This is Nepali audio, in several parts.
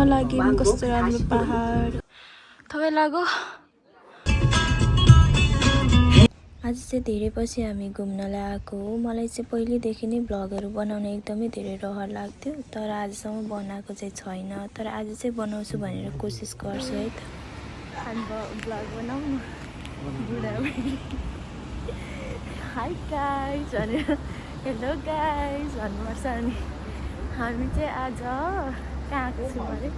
लाग्यौँ। कस्तो राम्रो पहाड। तपाईँ लागो। आज चाहिँ धेरै पछि हामी घुम्नलाई आएको हो। मलाई चाहिँ पहिलेदेखि नै भ्लगहरू बनाउन एकदमै धेरै रहर लाग्थ्यो, तर आजसम्म बनाएको चाहिँ छैन। तर आज चाहिँ बनाउँछु भनेर कोसिस गर्छु है त। हामी भ्लग बनाउनु बुढाबुढी हाई गाइज भनेर हेलो गाइज भन्नुपर्छ। अनि हामी चाहिँ आज कहाँ आएको छौँ अरे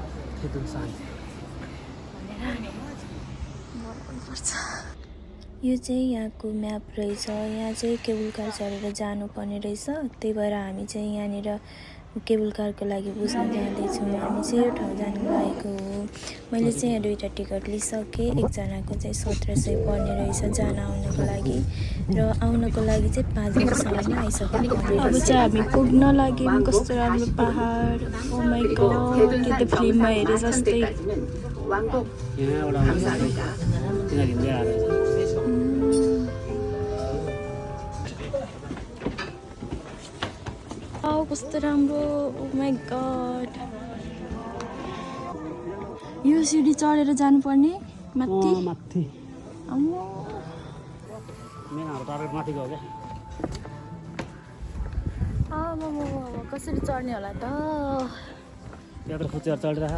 बनाउनुपर्छ। यो चाहिँ यहाँको म्याप रहेछ। यहाँ चाहिँ केबल कार चढेर जानुपर्ने रहेछ। त्यही भएर हामी चाहिँ यहाँनिर केबल कारको लागि बुझ्न जाँदैछौँ। हामी चाहिँ यो ठाउँ जानु लागेको हो। मैले चाहिँ यहाँ 2टा टिकट लिइसकेँ। एकजनाको चाहिँ 1700 पर्ने रहेछ जान आउनको लागि, र आउनको लागि चाहिँ 5 बजीसम्म नै आइसक्नु पर्ने रहेछ। अब चाहिँ हामी पुग्न लाग्यौँ। कस्तो राम्रो पहाड। ओ माई गॉड, यो त फिल्ममा हेरे जस्तै। कस्तो राम्रो। ओ माई गॉड, यो सिडी चढेर जानुपर्ने माथि। अम्मो कसरी चढ्ने होला त? यत्रो खुच्चेर चढिरह।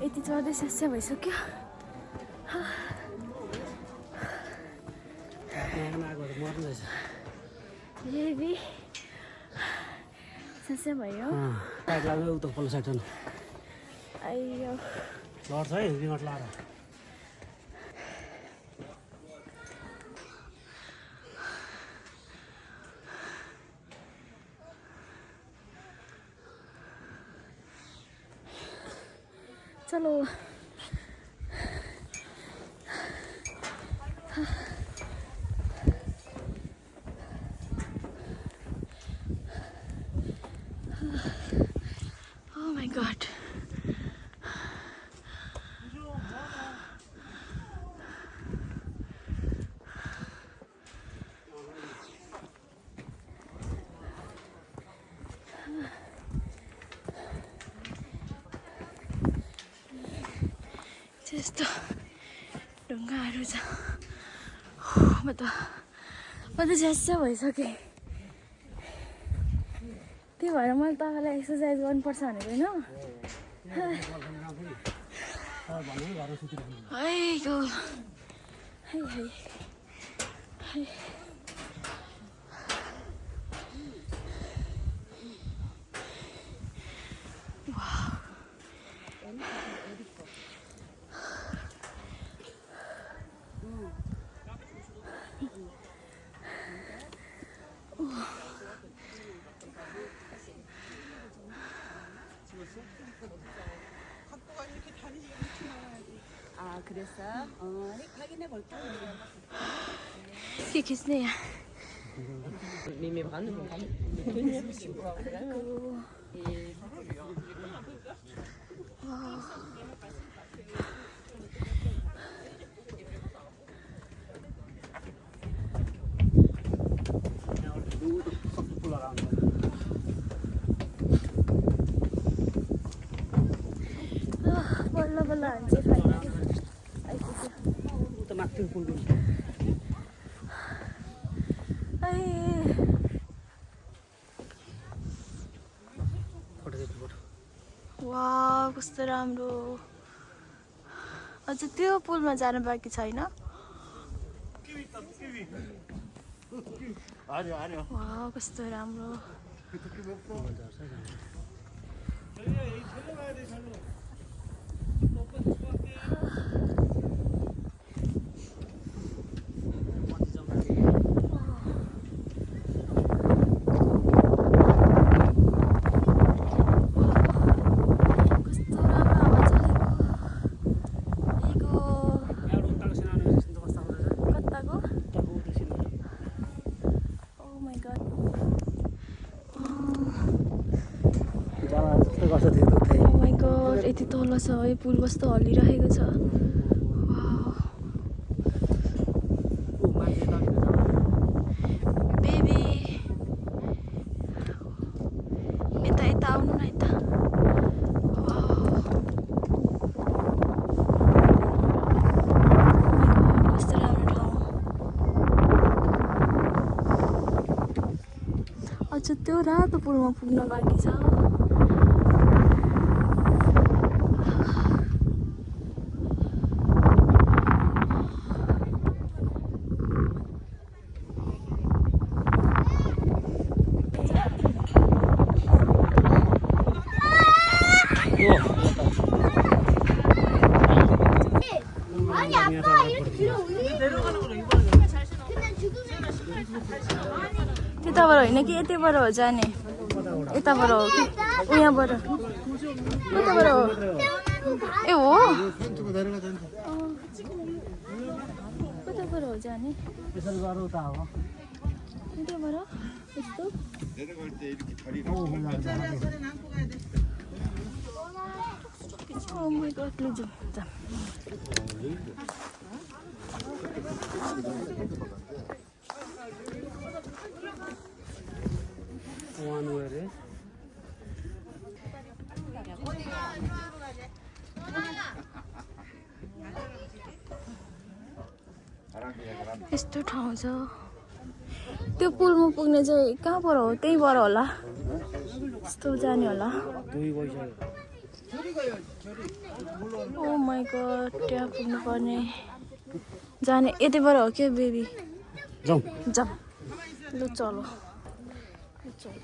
यति चढ्दै स्यास्या भइसक्यो। हेभी स्यास्या भयो। आइयो लड्छ है रिमोट लाएर। चलो oh my god, त्यस्तो ढुङ्गाहरू छ। म त झ्यास्या भइसकेँ। त्यही भएर मैले तपाईँलाई एक्सर्साइज गर्नुपर्छ भनेको होइन। 그랬어? 확인해 볼게. 이게 기스네야. 미미 반응 좀 बल्ल बल्ल हान्छ फाइनली त माथि पुल पनि। वाह कस्तो राम्रो। अझ त्यो पुलमा जानु बाँकी छैन। वाह कस्तो राम्रो। गर्छ त्यो यति तल छ है पुल कस्तो हल्लिरहेको छ वाउ बेबी यता यता आउनु न यता वाउ कस्तो राम्रो ठाउँ अझ त्यो रातो पुलमा पुग्न बाँकी छ त्यताबाट होइन कि यतैबाट हो जाने यताबाट हो कि उहाँबाट कताबाट हो ए हो कताबाट हो जाने यतैबाट यस्तो Oh my god, लु जाऊ One way. यस्तो ठाउँ छ त्यो पुलमा पुग्ने चाहिँ कहाँबाट हो त्यहीबाट होला यस्तो जाने होला ओ माई गॉड त्यहाँ पुग्नु पर्ने जाने यतैबाट हो क्या बेबी जाउँ जाऊ लु चलो चलो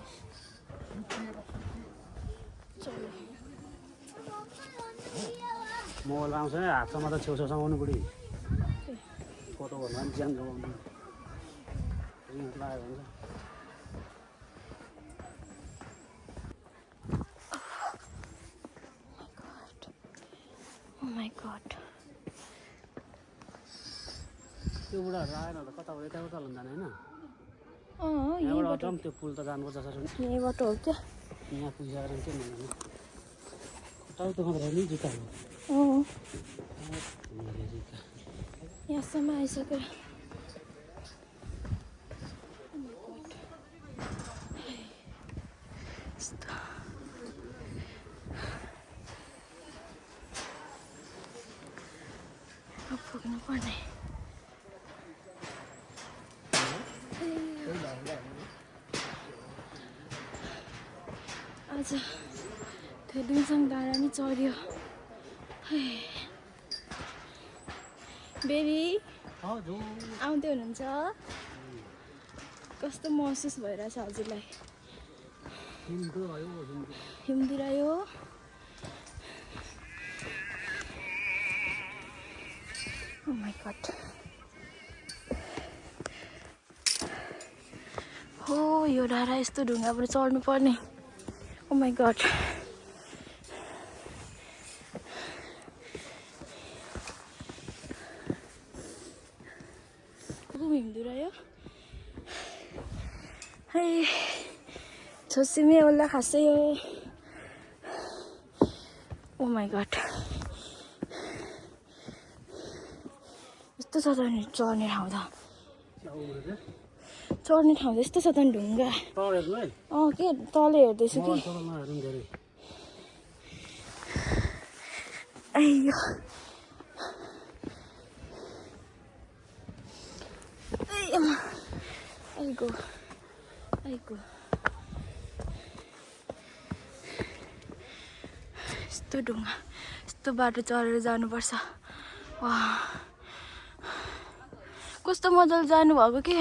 चलो मोबाइल आउँछ हातसम्म त छेउछाउसम्म आउनु बुढी फोटो भन्दा पनि ज्यान जोगाउनु लाग्यो भने Oh my god. त्यो बुढाहरू आएन त कताबाट यताबाट चल्नु जाने होइन अँ यहाँबाट अटम त्यो पुल त जानुपर्छ सर यहीँबाट हो क्या यहाँ पुगिसकेर के भन्नु टाउको मात्र नि जुत्ता अँ यहाँसम्म आइसक्यो पुग्नु पर्ने आज त्यो दिनसँग डाँडा नि चढ्यो बेबी आउँदै हुनुहुन्छ कस्तो महसुस भइरहेछ हजुरलाई हिउँदो आयो Oh my god. हो यो डाँडा यस्तो ढुङ्गाबाट चढ्नु पर्ने Oh my god. हिउँदो आयो है छोसिमे ओला खासै हो Oh my god. यस्तो छ त नि चढ्ने ठाउँ त चढ्ने ठाउँ त यस्तो छ त नि ढुङ्गा अँ के तल हेर्दैछु कि आइयो आइगो आइगो यस्तो ढुङ्गा यस्तो बाटो चढेर जानुपर्छ वा कस्तो मजाले जानुभएको के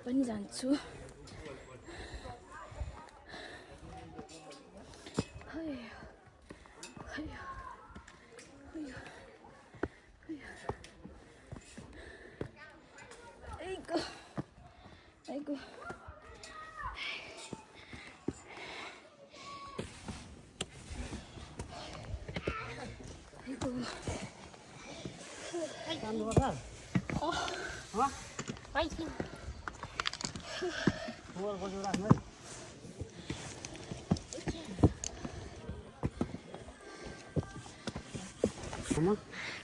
पनि जान्छु आइगो फोहोर बसेर राख्नु है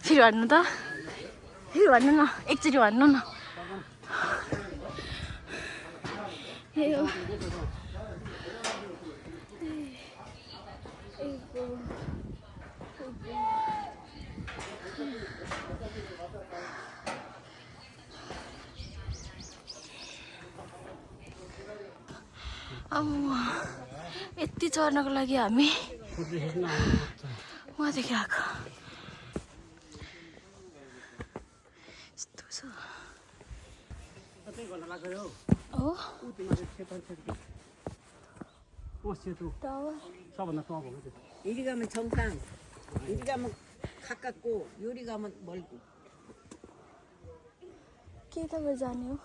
फेरि भन्नु त फेरि भन्नु न एकचोटि भन्नु न अब यति चढ्नको लागि हामी उहाँदेखि आएको यस्तो छ हो टावर सबभन्दा टप हो त्यो 이리 가면 정상, 이리 가면 가깝고, 요리 가면 멀고. के तपाईँ जाने हो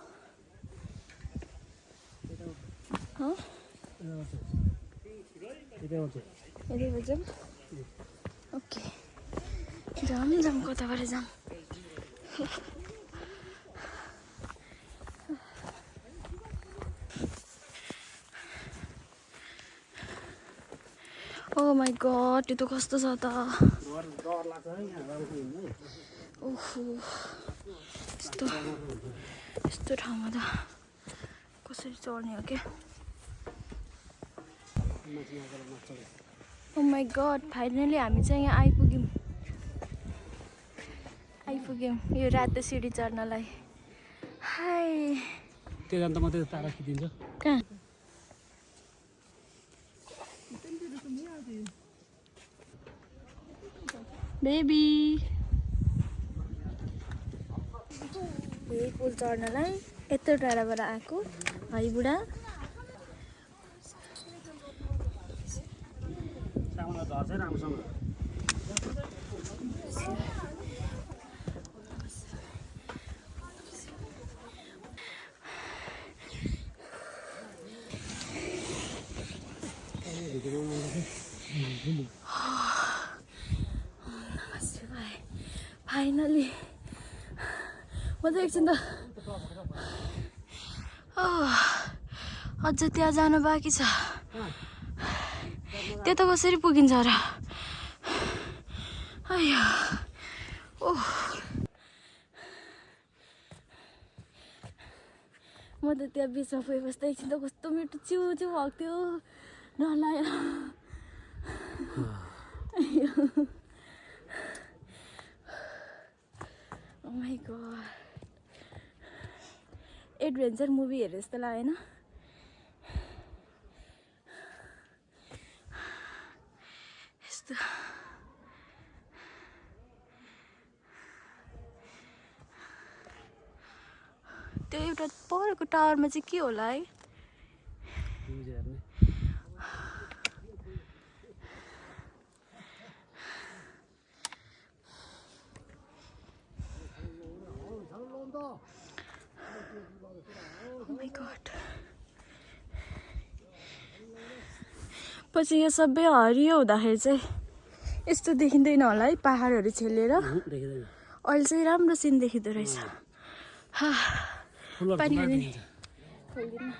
हँ यतै बजाऊँ ओके जाऊँ जाऊँ कताबाट जाऊँ ओ माई गड त्यो त कस्तो छ त डर लाग्छ है यहाँ हिँड्नु ओहो यस्तो यस्तो ठाउँमा त कसरी चढ्ने हो क्या ओ माई गड फाइनली हामी चाहिँ यहाँ आइपुग्यौँ यो रातो सिडी चढ्नलाई हाई त्यो जान त मात्रै तारा खिचिन्छ कहाँ बेबी यही पुल चढ्नलाई यत्रो टाढाबाट आएको भाइ बुढा साउन्ड झर्छ राम्रोसँग फाइनली म त एकछिन त अझ त्यहाँ जानु बाँकी छ त्यता कसरी पुगिन्छ र आयो ओह म त त्यहाँ बिचमा पुगेपछि त एकछिन त कस्तो मिठो चिउ चिउ भएको थियो डर लाग्यो Oh my god. Adventure movie हेरे जस्तो लागेन यस्तो त्यो एउटा परको टावरमा चाहिँ के होला है Oh my god. पछि यो सबै हरियो हुँदाखेरि चाहिँ यस्तो देखिँदैन होला है पहाडहरू छेलेर अहिले चाहिँ राम्रो सिन देखिँदो रहेछ पानी खोलिदिनु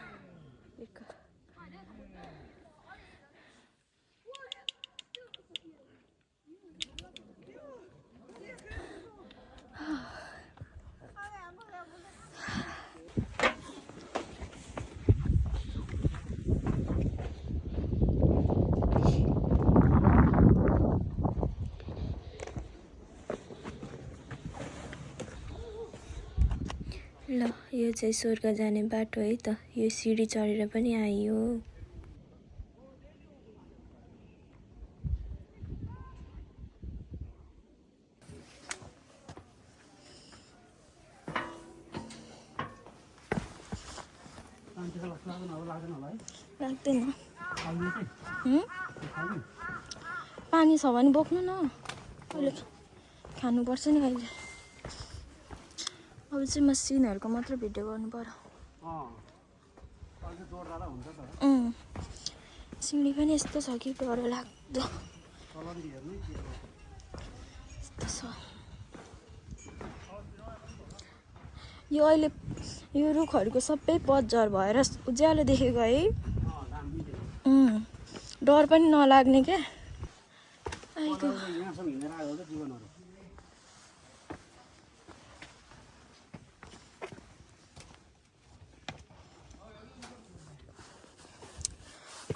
ल यो चाहिँ स्वर्ग जाने बाटो है त यो सिडी चढेर पनि आइयो लाग्दैन पानी छ भने बोक्नु न अहिले खानुपर्छ नि अहिले अब चाहिँ म सिनहरूको मात्र भिडियो गर्नु पर्यो सिँढी पनि यस्तो छ कि डर लाग्दो यस्तो छ यो अहिले यो रुखहरूको सबै पतझर भएर उज्यालो देखेको है। डर पनि नलाग्ने क्या। आइगो यहाँसम्म हिँडेर आयो त जीवनहरू।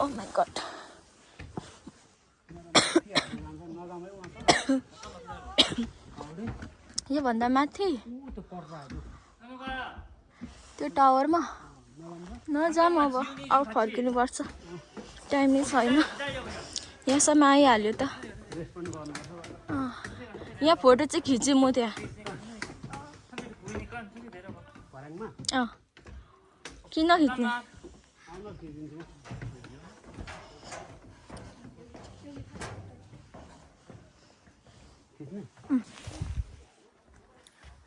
Oh my God. यो भन्दा माथि त्यो टावरमा नजाम अब फर्किनुपर्छ, टाइम नै छैन। यहाँसम्म आइहाल्यो त। यहाँ फोटो चाहिँ खिचेँ म त्यहाँ। किन खिच्ने?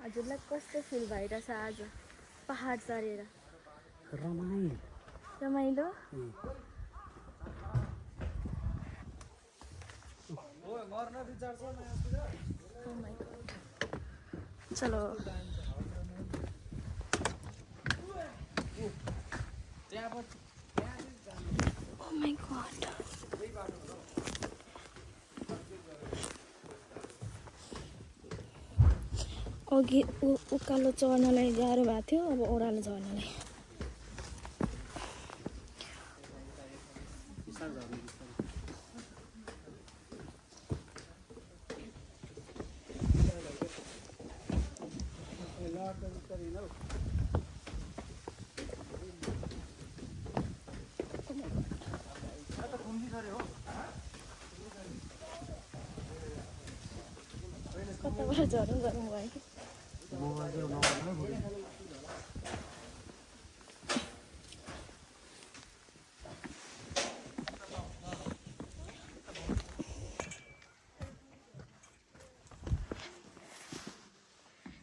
हजुरलाई कस्तो फिल भइरहेछ आज पहाड चढेर? रमाइलो। चलो Oh my god. अघि उकालो चढ्नलाई गाह्रो भएको थियो, अब ओह्रालो झर्नलाई। कताबाट झर्नु गर्नुभयो कि?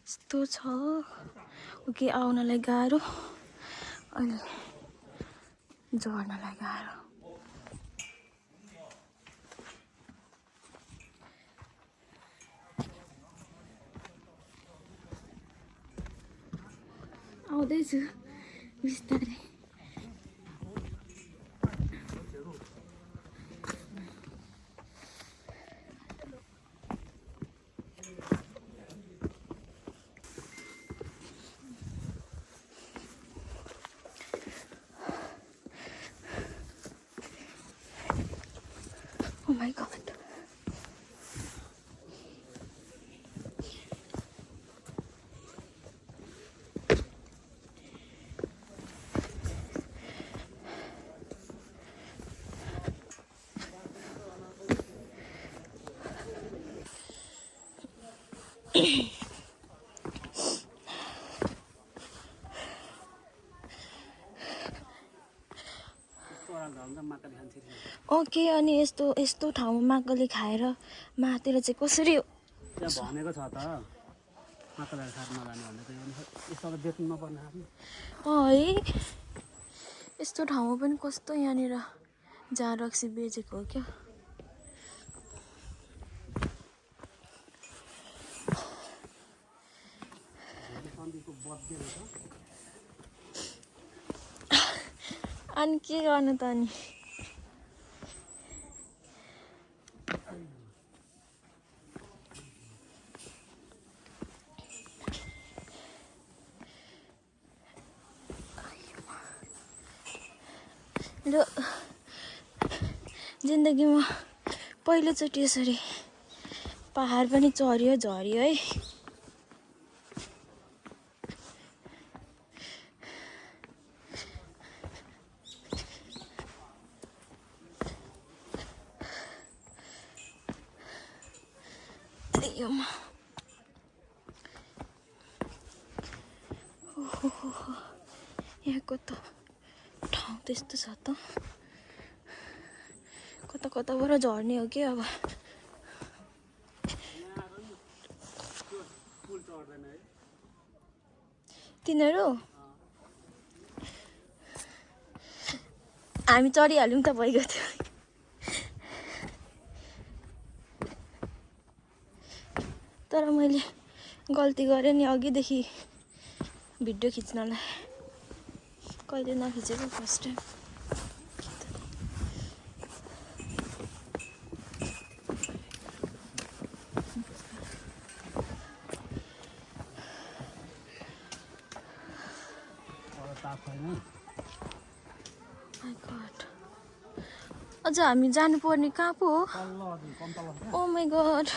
यस्तो छ कि आउनलाई गाह्रो, अहिले झर्नलाई गाह्रो। आउँदैछु बिस्तारै। Oh my god. ओके, अनि यस्तो यस्तो ठाउँमा माकले खाएर मातेर चाहिँ कसरी? त्यहाँ भनेको छ त माकलहरू खाएर नलाने भन्ने त यस्तो त बेच्नु नपर्ने आफ्नो। है यस्तो ठाउँमा पनि कस्तो यहाँनिर जहाँ रक्सी बेचेको हो क्या। अनि के गर्नु त अनि? र जिन्दगीमा पहिलोचोटि यसरी पहाड पनि चढ्यो झऱ्यो है। यहाँको त ठाउँ त्यस्तो छ त, कता कताबाट झर्ने हो कि अब। तिनीहरू हामी चढिहाल्यौँ त भइगयो थियो। तर मैले गल्ती गरेँ नि, अघिदेखि भिडियो खिच्नलाई कहिले नखिचेको फर्स्ट टाइम। अझ हामी जानुपर्ने कहाँ पो हो? ओ माई गड।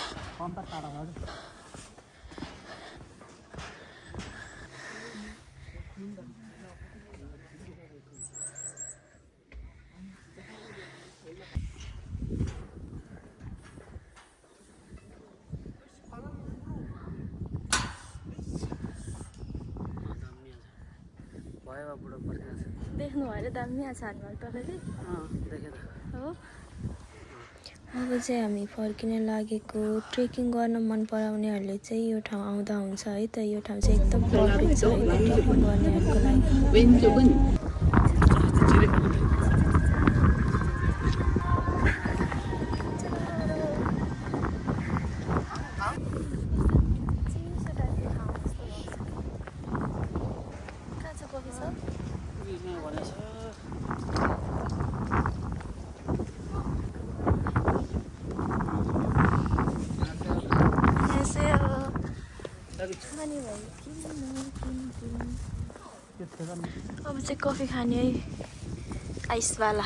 देख्नु भएर दामी आछ हातमा तपाईँले हो। अब चाहिँ हामी फर्किन लागेको। ट्रेकिङ गर्न मन पराउनेहरूले चाहिँ यो ठाउँ आउँदा हुन्छ है त। यो ठाउँ चाहिँ एकदम पर्फेक्ट छ है त ट्रेकिङ गर्नेहरूको लागि। अब चाहिँ कफी खाने है आइसवाला।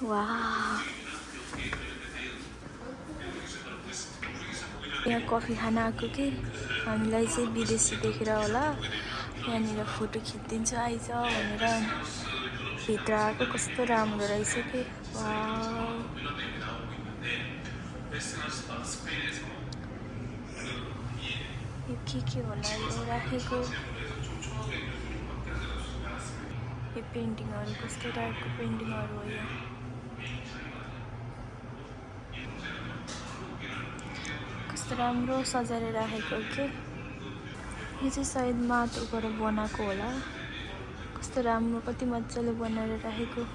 वाह, यहाँ कफी खान आएको कि हामीलाई चाहिँ विदेशी देखेर होला यहाँनिर फोटो खिचिदिन्छु आइज भनेर। भित्र आएको कस्तो राम्रो रहेछ कि। वाह, यो के होला यो राखेको। यो पेन्टिङहरू कस्तो टाइपको पेन्टिङहरू हो यो। कस्तो राम्रो सजाएर राखेको के। यो चाहिँ सायद माटोबाट बनाएको होला। कस्तो राम्रो कति मजाले बनाएर राखेको।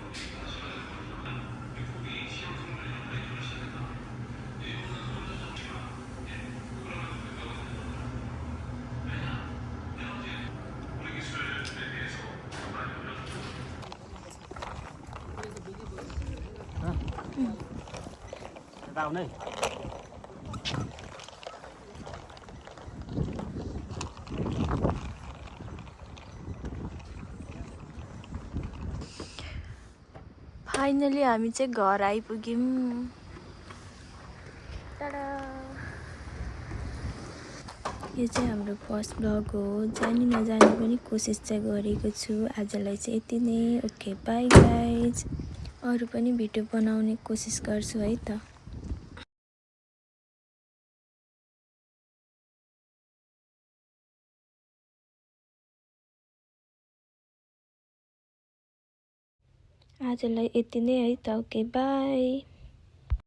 फाइनली हामी चाहिँ घर आइपुग्यौँ। टाडा। यो चाहिँ हाम्रो फर्स्ट भ्लग हो। जानी नजानी पनि कोसिस चाहिँ गरेको छु। आजलाई चाहिँ यति नै। Okay by guys. अरू पनि भिडियो बनाउने कोसिस गर्छु है त। आजलाई यति नै है त। Okay by.